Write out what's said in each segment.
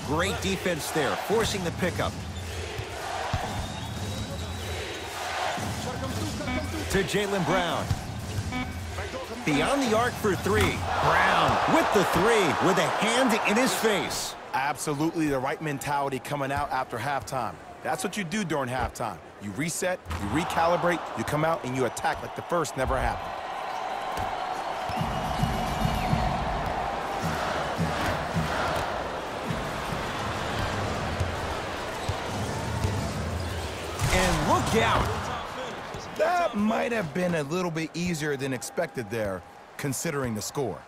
Great defense there, forcing the pickup. To Jaylen Brown. Beyond the arc for three. Brown with the three with a hand in his face. Absolutely the right mentality coming out after halftime. That's what you do during halftime. You reset, you recalibrate, you come out and you attack like the first never happened. And look out. That might have been a little bit easier than expected there, considering the score.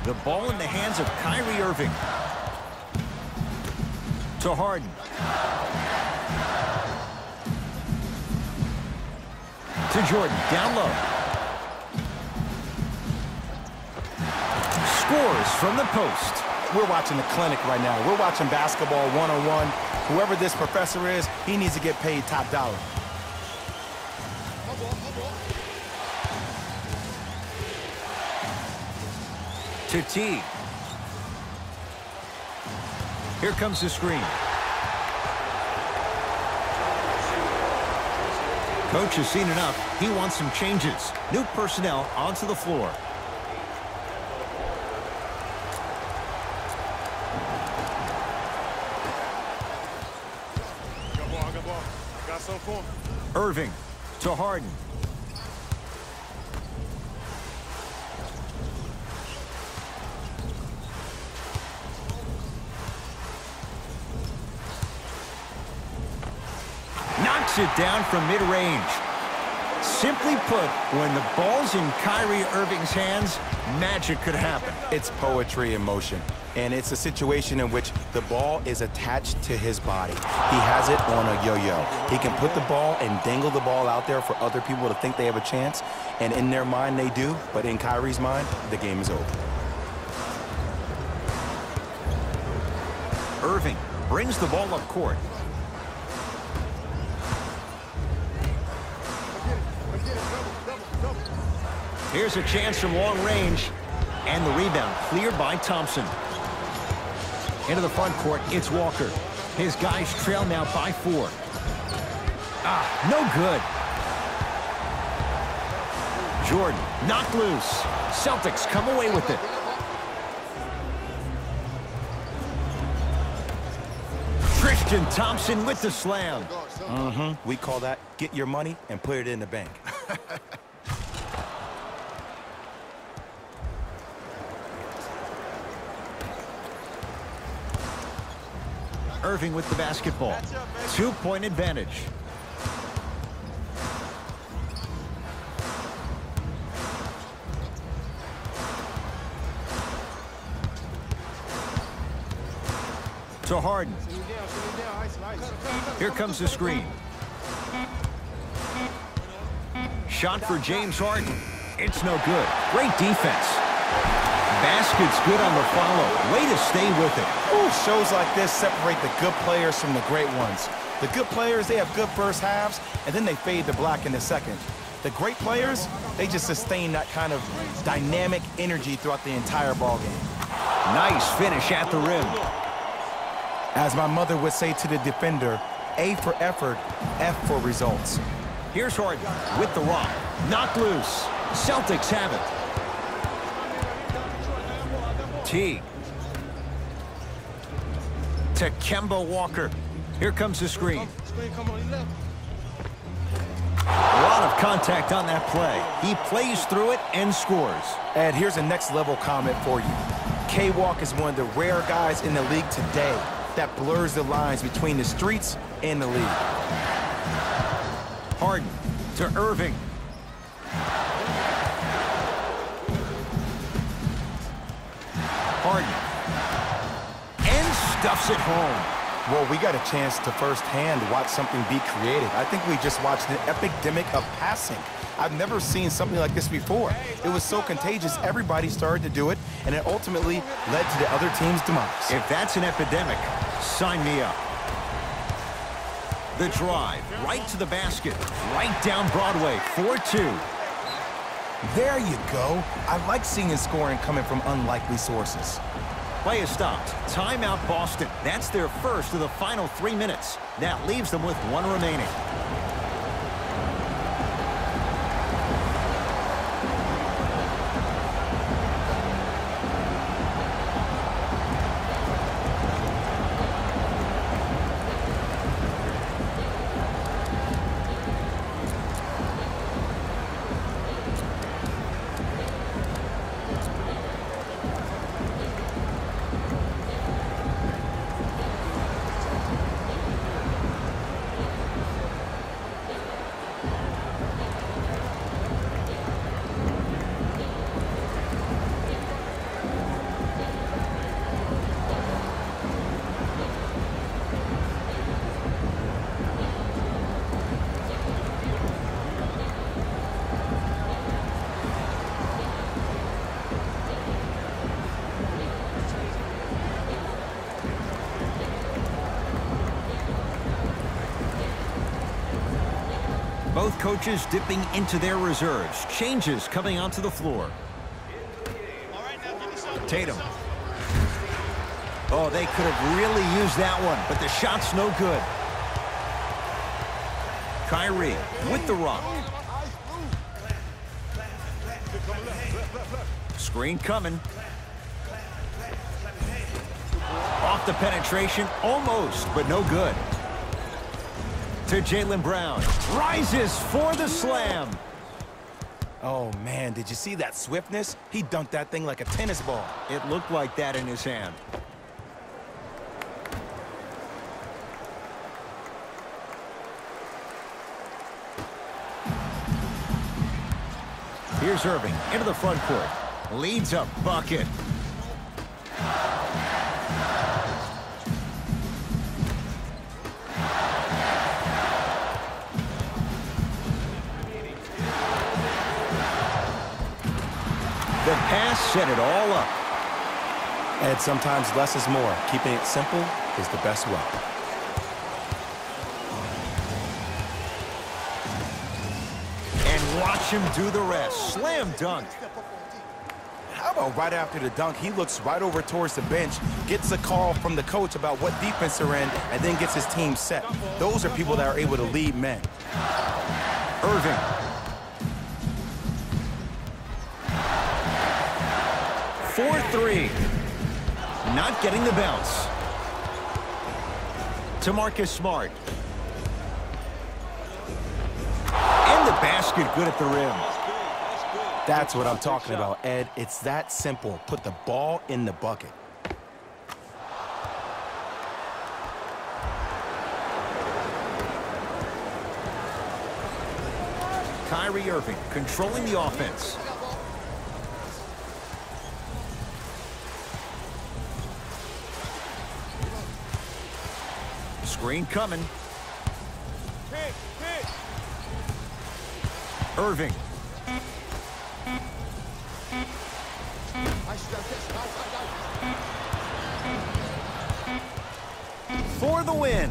The ball in the hands of Kyrie Irving. To Harden. To Jordan, down low. Scores from the post. We're watching a clinic right now. We're watching basketball one-on-one. Whoever this professor is, he needs to get paid top dollar. To T. Here comes the screen. Coach has seen enough. He wants some changes. New personnel onto the floor. Irving to Harden. Knocks it down from mid-range. Simply put, when the ball's in Kyrie Irving's hands, magic could happen. It's poetry in motion, and it's a situation in which the ball is attached to his body. He has it on a yo-yo. He can put the ball and dangle the ball out there for other people to think they have a chance, and in their mind they do, but in Kyrie's mind, the game is over. Irving brings the ball up court. Here's a chance from long range. And the rebound cleared by Thompson. Into the front court, it's Walker. His guys trail now by 4. No good. Jordan knocked loose. Celtics come away with it. Tristan Thompson with the slam. We call that get your money and put it in the bank. Irving with the basketball. 2-point advantage. To Harden. Here comes the screen. Shot for James Harden. It's no good. Great defense. Basket's good on the follow. Way to stay with it. Ooh, shows like this separate the good players from the great ones. The good players, they have good first halves, and then they fade to black in the second. The great players, they just sustain that kind of dynamic energy throughout the entire ballgame. Nice finish at the rim. As my mother would say to the defender, A for effort, F for results. Here's Harden with the rock. Knocked loose. Celtics have it. T. To Kemba Walker. Here comes the screen. A lot of contact on that play. He plays through it and scores. And here's a next level comment for you. K-Walk is one of the rare guys in the league today that blurs the lines between the streets and the league. Harden to Irving. Harden. And stuffs it home. Well, we got a chance to firsthand watch something be created. I think we just watched an epidemic of passing. I've never seen something like this before. It was so contagious, everybody started to do it, and it ultimately led to the other team's demise. If that's an epidemic, sign me up. The drive, right to the basket, right down Broadway, 4-2. There you go. I like seeing scoring coming from unlikely sources. Play is stopped. Timeout Boston. That's their first of the final 3 minutes. That leaves them with one remaining. Both coaches dipping into their reserves. Changes coming onto the floor. Tatum. Oh, they could have really used that one, but the shot's no good. Kyrie with the rock. Screen coming. Off the penetration, almost, but no good. To Jaylen Brown. Rises for the slam. Oh, man, did you see that swiftness? He dunked that thing like a tennis ball. It looked like that in his hand. Here's Irving into the front court. Leads a bucket. The pass set it all up. And sometimes less is more. Keeping it simple is the best way. And watch him do the rest. Slam dunk. How about right after the dunk, he looks right over towards the bench, gets a call from the coach about what defense they're in, and then gets his team set. Those are people that are able to lead men. Irving. For 3. Not getting the bounce. To Marcus Smart. And the basket good at the rim. That's what I'm talking about, Ed. It's that simple. Put the ball in the bucket. Kyrie Irving controlling the offense. Screen coming. Irving. For the win.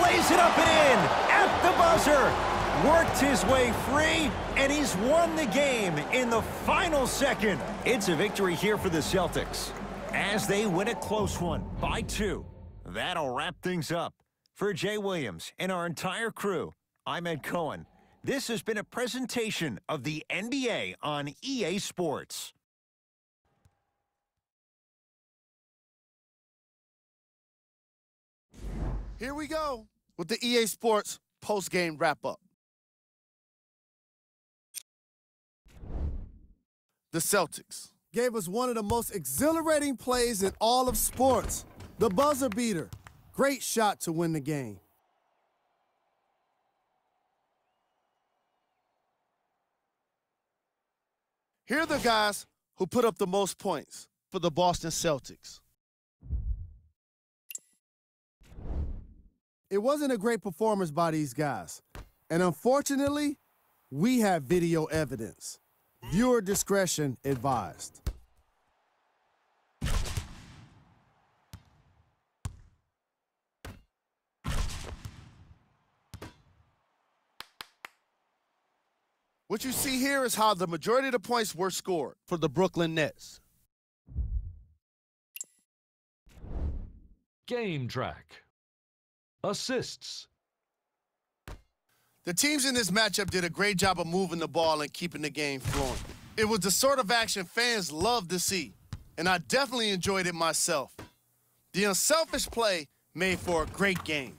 Lays it up and in at the buzzer. Worked his way free, and he's won the game in the final second. It's a victory here for the Celtics as they win a close one by 2. That'll wrap things up. For Jay Williams and our entire crew, I'm Ed Cohen. This has been a presentation of the NBA on EA Sports. Here we go with the EA Sports post-game wrap-up. The Celtics gave us one of the most exhilarating plays in all of sports. The buzzer beater. Great shot to win the game. Here are the guys who put up the most points for the Boston Celtics. It wasn't a great performance by these guys. And unfortunately, we have video evidence. Viewer discretion advised. What you see here is how the majority of the points were scored for the Brooklyn Nets. Game track. Assists. The teams in this matchup did a great job of moving the ball and keeping the game flowing. It was the sort of action fans love to see, and I definitely enjoyed it myself. The unselfish play made for a great game.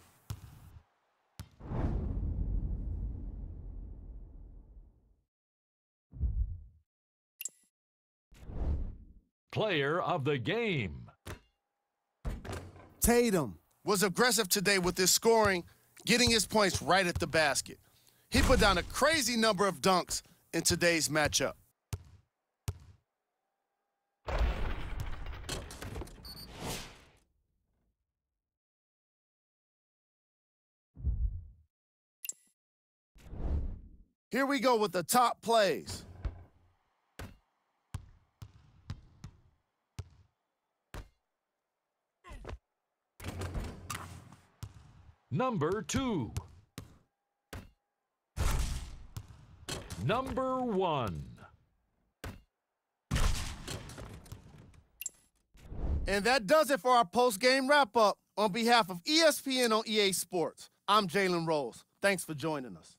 Player of the game. Tatum was aggressive today with his scoring, getting his points right at the basket. He put down a crazy number of dunks in today's matchup. Here we go with the top plays. Number 2. Number 1. And that does it for our post-game wrap-up. On behalf of ESPN on EA Sports, I'm Jalen Rose. Thanks for joining us.